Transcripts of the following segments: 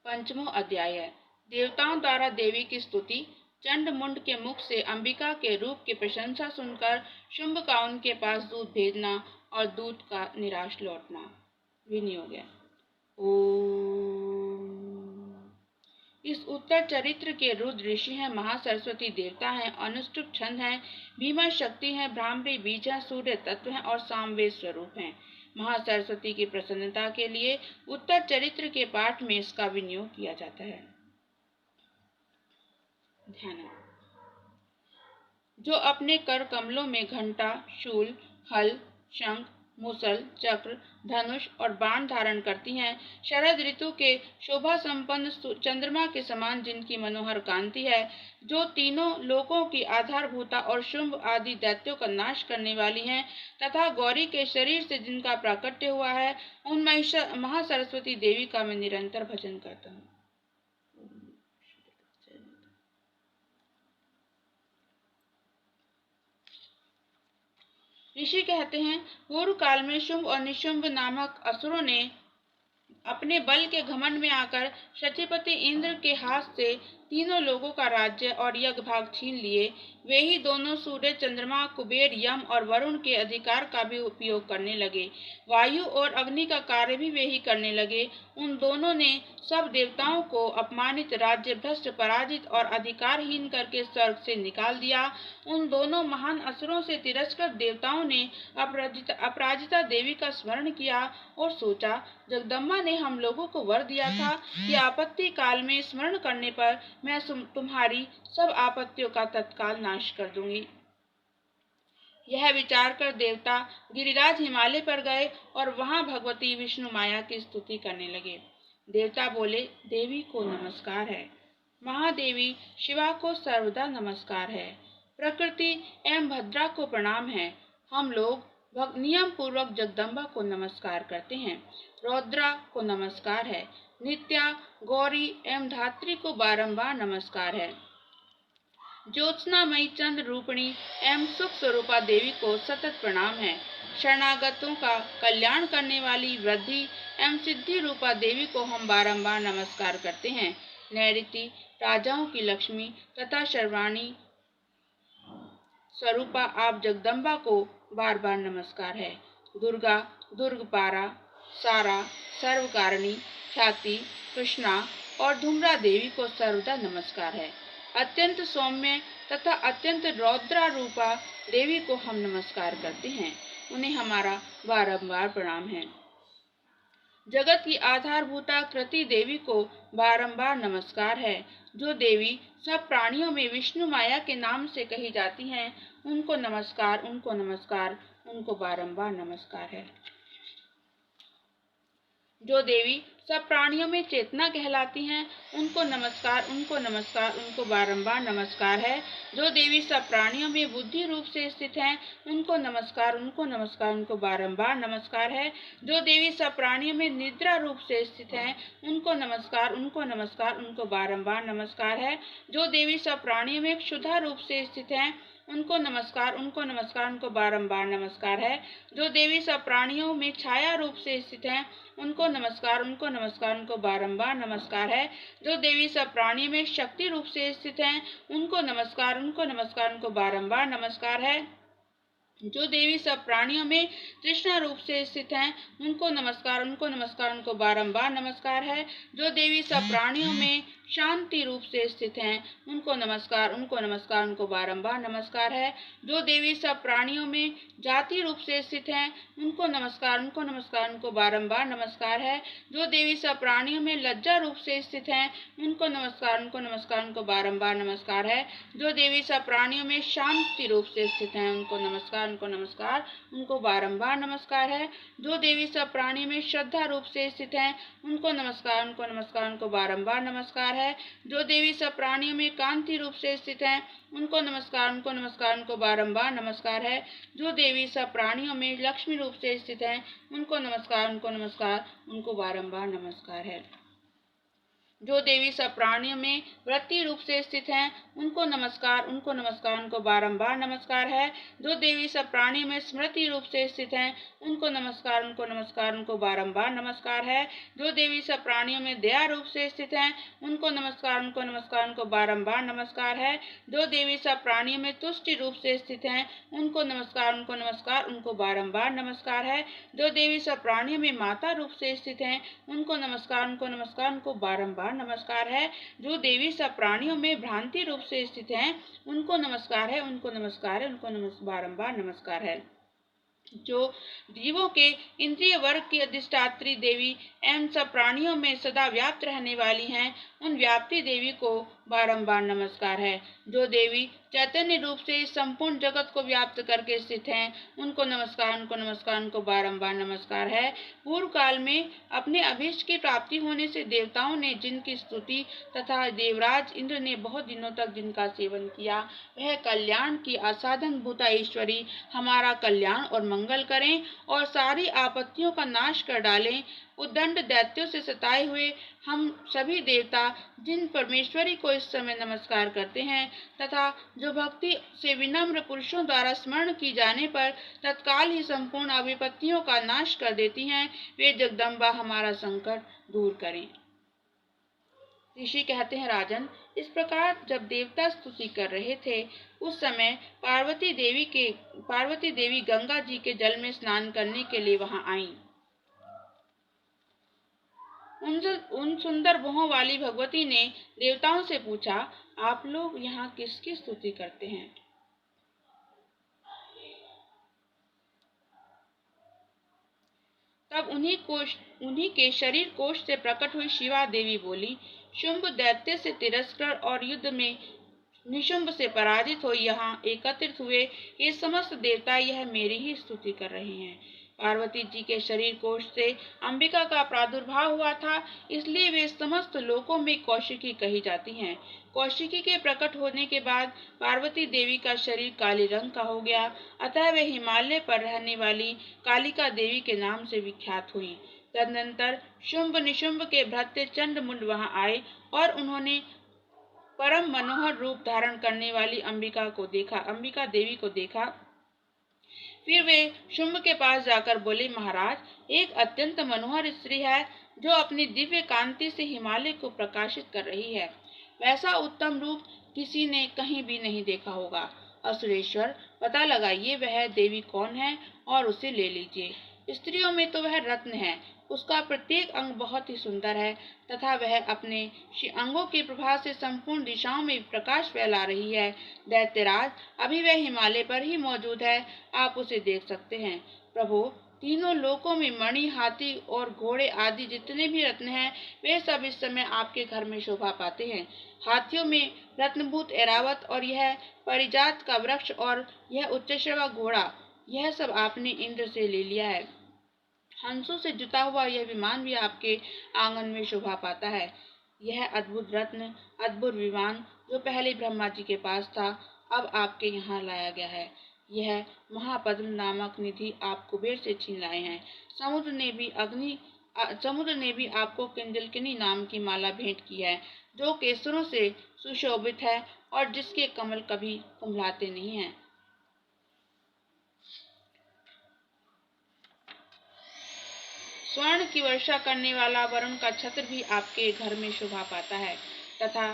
पंचमो अध्याय है। देवताओं द्वारा देवी की स्तुति। चंड मुंड के मुख से अंबिका के रूप की प्रशंसा सुनकर शुंभ का उनके पास दूध भेजना और दूध का निराश लौटना। विनियोग है। ओम। इस उत्तर चरित्र के रुद्र ऋषि हैं, महासरस्वती देवता हैं, अनुष्टुप छंद हैं, भीमा शक्ति हैं, भ्रामरी बीज हैं, सूर्य तत्व हैं और सामवेद स्वरूप हैं। महासरस्वती की प्रसन्नता के लिए उत्तर चरित्र के पाठ में इसका विनियोग किया जाता है। ध्यान। जो अपने कर कमलों में घंटा, शूल, हल, शंख, मुसल, चक्र, धनुष और बाण धारण करती हैं, शरद ऋतु के शोभा संपन्न चंद्रमा के समान जिनकी मनोहर कांति है, जो तीनों लोकों की आधारभूता और शुंभ आदि दैत्यों का नाश करने वाली हैं, तथा गौरी के शरीर से जिनका प्राकट्य हुआ है, उन महासरस्वती देवी का मैं निरंतर भजन करता हूँ। ऋषि कहते हैं, पूर्व काल में शुंभ और निशुंभ नामक असुरों ने अपने बल के घमंड में आकर शचीपति इंद्र के हाथ से तीनों लोगों का राज्य और यज्ञ भाग छीन लिए। वे ही दोनों सूर्य, चंद्रमा, कुबेर, यम और वरुण के अधिकार का भी उपयोग करने लगे। वायु और अग्नि का कार्य भी वे ही करने लगे। उन दोनों ने सब देवताओं को अपमानित, राज्य भ्रष्ट, पराजित और अधिकारहीन करके स्वर्ग से निकाल दिया। उन दोनों महान असुरों से तिरस्कृत देवताओं ने अपराजिता देवी का स्मरण किया और सोचा, जगदम्बा ने हम लोगों को वर दिया था कि आपत्ति काल में स्मरण करने पर मैं तुम्हारी सब आपत्तियों का तत्काल नाश कर दूंगी। यह विचार कर देवता गिरिराज हिमालय पर गए और वहां भगवती विष्णु माया की स्तुति करने लगे। देवता बोले, देवी को नमस्कार है। महादेवी शिवा को सर्वदा नमस्कार है। प्रकृति एवं भद्रा को प्रणाम है। हम लोग नियम पूर्वक जगदम्बा को नमस्कार करते हैं। रौद्रा को नमस्कार है। नित्या, गौरी एवं धात्री को बारंबार नमस्कार है। ज्योत्सनामयी चंद्र रूपिणी एवं सुख स्वरूपा देवी को सतत प्रणाम है। शरणागतों का कल्याण करने वाली वृद्धि एवं सिद्धि रूपा देवी को हम बारंबार नमस्कार करते हैं। नैऋति, राजाओं की लक्ष्मी तथा शर्वाणी स्वरूपा आप जगदम्बा को बार बार नमस्कार है। दुर्गा, दुर्गपारा, सारा, सर्वकारिणी, ख्याति, कृष्णा और धूम्रा देवी को सर्वदा नमस्कार है। अत्यंत सौम्य तथा अत्यंत रौद्रा रूपा देवी को हम नमस्कार करते हैं। उन्हें हमारा बारंबार प्रणाम है। जगत की आधारभूता कृति देवी को बारंबार नमस्कार है। जो देवी सब प्राणियों में विष्णु माया के नाम से कही जाती हैं, उनको नमस्कार, उनको नमस्कार, उनको बारंबार नमस्कार है। जो देवी सब प्राणियों में चेतना कहलाती हैं, उनको नमस्कार, उनको नमस्कार, उनको बारंबार नमस्कार है। जो देवी सब प्राणियों में बुद्धि रूप से स्थित हैं, उनको नमस्कार, उनको नमस्कार, उनको बारंबार नमस्कार है। जो देवी सब प्राणियों में निद्रा रूप से स्थित हैं, उनको नमस्कार, उनको नमस्कार, उनको बारंबार नमस्कार है। जो देवी सब प्राणियों में क्षुधा रूप से स्थित हैं, उनको नमस्कार, उनको नमस्कार, उनको बारंबार नमस्कार है। जो देवी सब प्राणियों में छाया रूप से स्थित हैं, उनको नमस्कार, उनको नमस्कार, उनको बारंबार नमस्कार है। जो देवी सब प्राणियों में शक्ति रूप से स्थित हैं, उनको नमस्कार, उनको नमस्कार, उनको बारंबार नमस्कार है। जो देवी सब प्राणियों में तृष्णा रूप से स्थित हैं, उनको नमस्कार, उनको नमस्कार, उनको बारंबार नमस्कार है। जो देवी सब प्राणियों में शांति रूप से स्थित हैं, उनको नमस्कार, उनको नमस्कार, उनको बारंबार नमस्कार है। जो देवी सब प्राणियों में जाति रूप से स्थित हैं, उनको नमस्कार, उनको नमस्कार, उनको बारंबार नमस्कार है। जो देवी सब प्राणियों में लज्जा रूप से स्थित हैं, उनको नमस्कार, उनको नमस्कार, उनको बारंबार नमस्कार है। जो देवी सब प्राणियों में शांति रूप से स्थित हैं, उनको नमस्कार, उनको नमस्कार, उनको बारंबार नमस्कार है। जो देवी सब प्राणी में श्रद्धा रूप से स्थित हैं, उनको नमस्कार, उनको नमस्कार, उनको बारंबार नमस्कार है। जो देवी सब प्राणियों में कांति रूप से स्थित हैं, उनको नमस्कार, उनको नमस्कार, उनको बारंबार नमस्कार है। जो देवी सब प्राणियों में लक्ष्मी रूप से स्थित हैं, उनको नमस्कार, उनको नमस्कार, उनको बारंबार नमस्कार है। जो देवी सब प्राणियों में वृत्ति रूप से स्थित हैं, उनको नमस्कार, उनको नमस्कार, उनको बारंबार नमस्कार है। जो देवी सब प्राणियों में स्मृति रूप से स्थित हैं, उनको नमस्कार, उनको नमस्कार, उनको बारंबार नमस्कार है। जो देवी सब प्राणियों में दया रूप से स्थित हैं, उनको नमस्कार, उनको नमस्कार, उनको बारंबार नमस्कार है। जो देवी सब प्राणियों में तुष्टि रूप से स्थित हैं, उनको नमस्कार, उनको नमस्कार, उनको बारंबार नमस्कार है। जो देवी सब प्राणियों में माता रूप से स्थित हैं, उनको नमस्कार, उनको नमस्कार, उनको बारंबार नमस्कार है। जो देवी सब प्राणियों में भ्रांति रूप से स्थित हैं, उनको नमस्कार है, उनको नमस्कार है, उनको बारंबार नमस्कार है। जो जीवों के इंद्रिय वर्ग की अधिष्ठात्री देवी एवं सब प्राणियों में सदा व्याप्त रहने वाली हैं, उन व्याप्ति देवी को बारंबार नमस्कार है। जो देवी चैतन्य रूप से इस संपूर्ण जगत को व्याप्त करके स्थित हैं, उनको नमस्कार, उनको नमस्कार, उनको बारंबार नमस्कार है। पूर्व काल में अपने अभीष्ट की प्राप्ति होने से देवताओं ने जिनकी स्तुति तथा देवराज इंद्र ने बहुत दिनों तक जिनका सेवन किया, वह कल्याण की असाधन भूता ईश्वरी हमारा कल्याण और मंगल करें और सारी आपत्तियों का नाश कर डालें। उद्दंड दैत्यों से सताए हुए हम सभी देवता जिन परमेश्वरी को इस समय नमस्कार करते हैं तथा जो भक्ति से विनम्र पुरुषों द्वारा स्मरण की जाने पर तत्काल ही संपूर्ण विपत्तियों का नाश कर देती हैं, वे जगदम्बा हमारा संकट दूर करें। ऋषि कहते हैं, राजन, इस प्रकार जब देवता स्तुति कर रहे थे, उस समय पार्वती देवी गंगा जी के जल में स्नान करने के लिए वहां आईं। उन सुंदर भुवों वाली भगवती ने देवताओं से पूछा, आप लोग यहाँ किसकी स्तुति करते हैं? तब उन्हीं के शरीर कोश से प्रकट हुई शिवा देवी बोली, शुंभ दैत्य से तिरस्कृत और युद्ध में निशुंभ से पराजित हो यहाँ एकत्रित हुए ये समस्त देवता यह मेरी ही स्तुति कर रहे हैं। पार्वती जी के शरीर कोश से अंबिका का प्रादुर्भाव हुआ था, इसलिए वे समस्त लोकों में कौशिकी कही जाती हैं। कौशिकी के प्रकट होने के बाद पार्वती देवी का शरीर काले रंग का हो गया, अतः वे हिमालय पर रहने वाली कालिका देवी के नाम से विख्यात हुई। तदनंतर शुंभ निशुंभ के भ्राते चंडमुंड वहां आए और उन्होंने परम मनोहर रूप धारण करने वाली अंबिका देवी को देखा। फिर वे शुंभ के पास जाकर बोले, महाराज, एक अत्यंत मनोहर स्त्री है जो अपनी दिव्य कांति से हिमालय को प्रकाशित कर रही है। वैसा उत्तम रूप किसी ने कहीं भी नहीं देखा होगा। असुरेश्वर, पता लगाइए वह देवी कौन है और उसे ले लीजिए। स्त्रियों में तो वह रत्न है, उसका प्रत्येक अंग बहुत ही सुंदर है तथा वह अपने अंगों की प्रभा से संपूर्ण दिशाओं में प्रकाश फैला रही है। दैत्यराज, अभी वह हिमालय पर ही मौजूद है, आप उसे देख सकते हैं। प्रभु, तीनों लोकों में मणि, हाथी और घोड़े आदि जितने भी रत्न हैं, वे सब इस समय आपके घर में शोभा पाते हैं। हाथियों में रत्नभूत ऐरावत और यह परिजात का वृक्ष और यह उच्चश्रवा घोड़ा, यह सब आपने इंद्र से ले लिया है। हंसों से जुता हुआ यह विमान भी आपके आंगन में शोभा पाता है। यह अद्भुत रत्न, अद्भुत विमान जो पहले ब्रह्मा जी के पास था, अब आपके यहाँ लाया गया है। यह महापद्म नामक निधि आप कुबेर से छीन लाए हैं। समुद्र ने भी आपको किंजलकिनी नाम की माला भेंट की है, जो केसरों से सुशोभित है और जिसके कमल कभी कुम्भलाते नहीं हैं। स्वर्ण की वर्षा करने वाला वरुण का छत्र भी आपके घर में शोभा पाता है तथा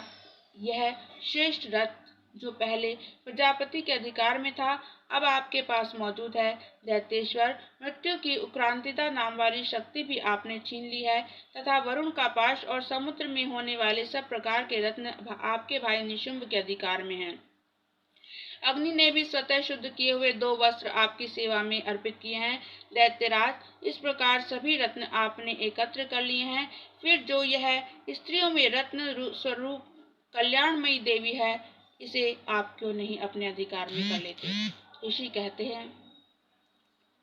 यह श्रेष्ठ रथ जो पहले प्रजापति के अधिकार में था, अब आपके पास मौजूद है। दैत्येश्वर, मृत्यु की उक्रांतिता नाम वाली शक्ति भी आपने छीन ली है तथा वरुण का पाश और समुद्र में होने वाले सब प्रकार के रत्न आपके भाई निशुंभ के अधिकार में हैं। अग्नि ने भी स्वतः शुद्ध किए हुए 2 वस्त्र आपकी सेवा में अर्पित किए हैं। दैत्यराज, इस प्रकार सभी रत्न आपने एकत्र कर लिए हैं। फिर जो यह स्त्रियों में रत्न स्वरूप कल्याणमयी देवी है, इसे आप क्यों नहीं अपने अधिकार में कर लेते? ऋषि कहते हैं,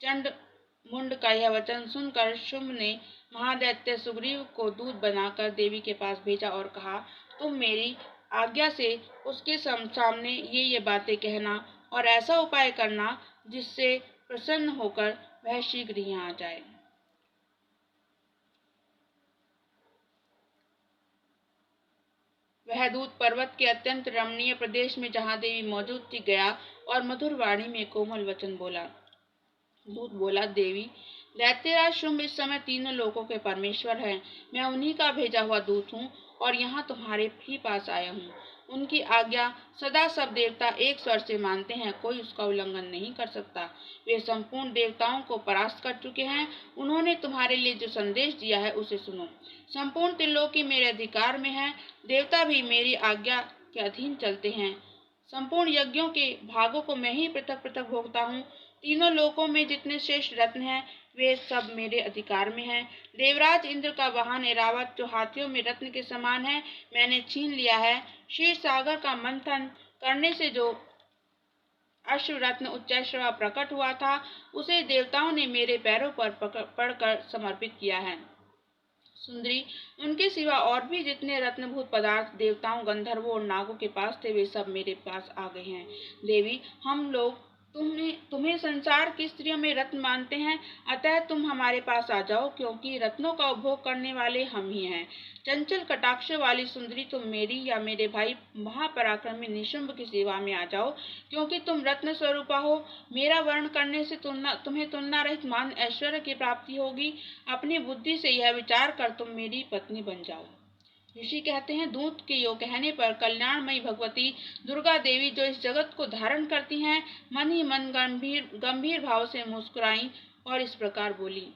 चंड मुंड का यह वचन सुनकर शुंभ ने महादैत्य सुग्रीव को दूत बनाकर देवी के पास भेजा और कहा, तुम मेरी आज्ञा से उसके सामने ये बातें कहना और ऐसा उपाय करना जिससे प्रसन्न होकर वह शीघ्र यहाँ आ जाए। वह दूत पर्वत के अत्यंत रमणीय प्रदेश में जहाँ देवी मौजूद थी गया और मधुर वाणी में कोमल वचन बोला। दूत बोला, देवी, दैत्यराज शुंभ इस समय तीनों लोकों के परमेश्वर हैं। मैं उन्हीं का भेजा हुआ दूत हूँ और यहाँ तुम्हारे ही पास आया हूँ। उनकी आज्ञा सदा सब देवता एक स्वर से मानते हैं, कोई उसका उल्लंघन नहीं कर सकता। वे संपूर्ण देवताओं को परास्त कर चुके हैं। उन्होंने तुम्हारे लिए जो संदेश दिया है उसे सुनो। संपूर्ण त्रिलोकी मेरे अधिकार में है, देवता भी मेरी आज्ञा के अधीन चलते हैं। संपूर्ण यज्ञों के भागों को मैं ही पृथक पृथक भोगता हूँ। तीनों लोकों में जितने श्रेष्ठ रत्न हैं वे सब मेरे अधिकार में हैं। देवराज इंद्र का वाहन ऐरावत जो हाथियों में रत्न के समान है मैंने छीन लिया है। क्षीर सागर का मंथन करने से जो अश्व रत्न उच्चैश्रवा प्रकट हुआ था उसे देवताओं ने मेरे पैरों पर पड़कर समर्पित किया है। सुंदरी, उनके सिवा और भी जितने रत्नभूत पदार्थ देवताओं, गंधर्वों और नागों के पास थे वे सब मेरे पास आ गए हैं। देवी, हम लोग तुम्हें संसार की स्त्रियों में रत्न मानते हैं, अतः तुम हमारे पास आ जाओ, क्योंकि रत्नों का उपभोग करने वाले हम ही हैं। चंचल कटाक्ष वाली सुंदरी, तुम मेरी या मेरे भाई महापराक्रमी निशुंभ की सेवा में आ जाओ, क्योंकि तुम रत्न स्वरूपा हो। मेरा वर्ण करने से तुम्हें तुलना रहित मान ऐश्वर्य की प्राप्ति होगी। अपनी बुद्धि से यह विचार कर तुम मेरी पत्नी बन जाओ। ऋषि कहते हैं, दूत के यो कहने पर कल्याणमयी भगवती दुर्गा देवी जो इस जगत को धारण करती हैं मन ही मन गंभीर भाव से मुस्कुराई और इस प्रकार बोली।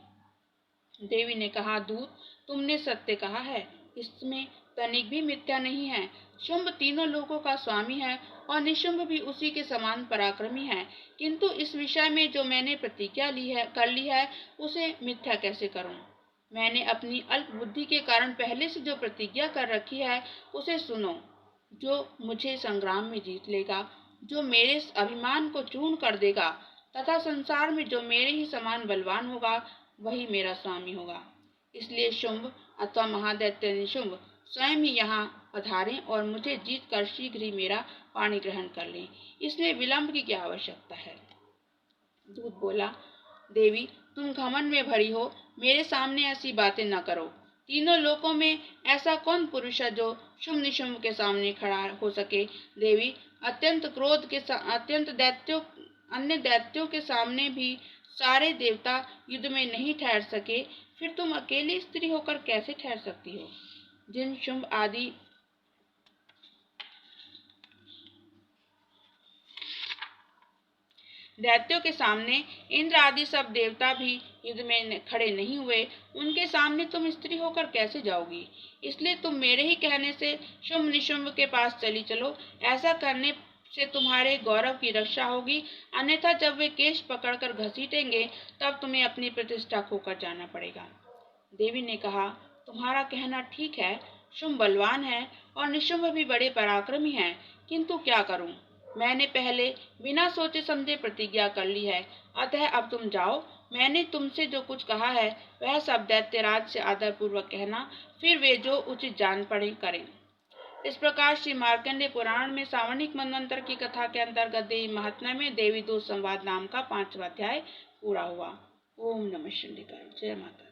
देवी ने कहा, दूत, तुमने सत्य कहा है, इसमें तनिक भी मिथ्या नहीं है। शुंभ तीनों लोकों का स्वामी है और निशुंभ भी उसी के समान पराक्रमी है, किंतु इस विषय में जो मैंने प्रतिज्ञा कर ली है उसे मिथ्या कैसे करूं। मैंने अपनी अल्प बुद्धि के कारण पहले से जो प्रतिज्ञा कर रखी है उसे सुनो। जो मुझे संग्राम में जीत लेगा, जो मेरे अभिमान को चूर्ण कर देगा तथा संसार में जो मेरे ही समान बलवान होगा वही मेरा स्वामी होगा। इसलिए शुंभ अथवा महादैत्य निशुंभ स्वयं ही यहाँ पधारें और मुझे जीत कर शीघ्र ही मेरा पाणी ग्रहण कर लें। इसमें विलंब की क्या आवश्यकता है। दूत बोला, देवी, तुम घमंड में भरी हो, मेरे सामने ऐसी बातें न करो। तीनों लोकों में ऐसा कौन पुरुष है जो शुंभ निशुंभ के सामने खड़ा हो सके। देवी, अन्य दैत्यों के सामने भी सारे देवता युद्ध में नहीं ठहर सके, फिर तुम अकेली स्त्री होकर कैसे ठहर सकती हो। जिन शुंभ आदि दैत्यों के सामने इंद्र आदि सब देवता भी युद्ध में खड़े नहीं हुए, उनके सामने तुम स्त्री होकर कैसे जाओगी। इसलिए तुम मेरे ही कहने से शुंभ निशुंभ के पास चली चलो। ऐसा करने से तुम्हारे गौरव की रक्षा होगी, अन्यथा जब वे केश पकड़कर घसीटेंगे तब तुम्हें अपनी प्रतिष्ठा खोकर जाना पड़ेगा। देवी ने कहा, तुम्हारा कहना ठीक है, शुंभ बलवान है और निशुंभ भी बड़े पराक्रमी हैं, किंतु क्या करूं। मैंने पहले बिना सोचे समझे प्रतिज्ञा कर ली है, अतः अब तुम जाओ। मैंने तुमसे जो कुछ कहा है वह सब दैत्यराज से आदर पूर्वक कहना, फिर वे जो उचित जान पड़े करें। इस प्रकार श्री मार्कंडेय पुराण में सावर्णिक मनवंतर की कथा के अंतर्गत देवी महात्म्य में देवी दूत संवाद नाम का 5वां अध्याय पूरा हुआ। ओम नमः शिवाय। जय माता।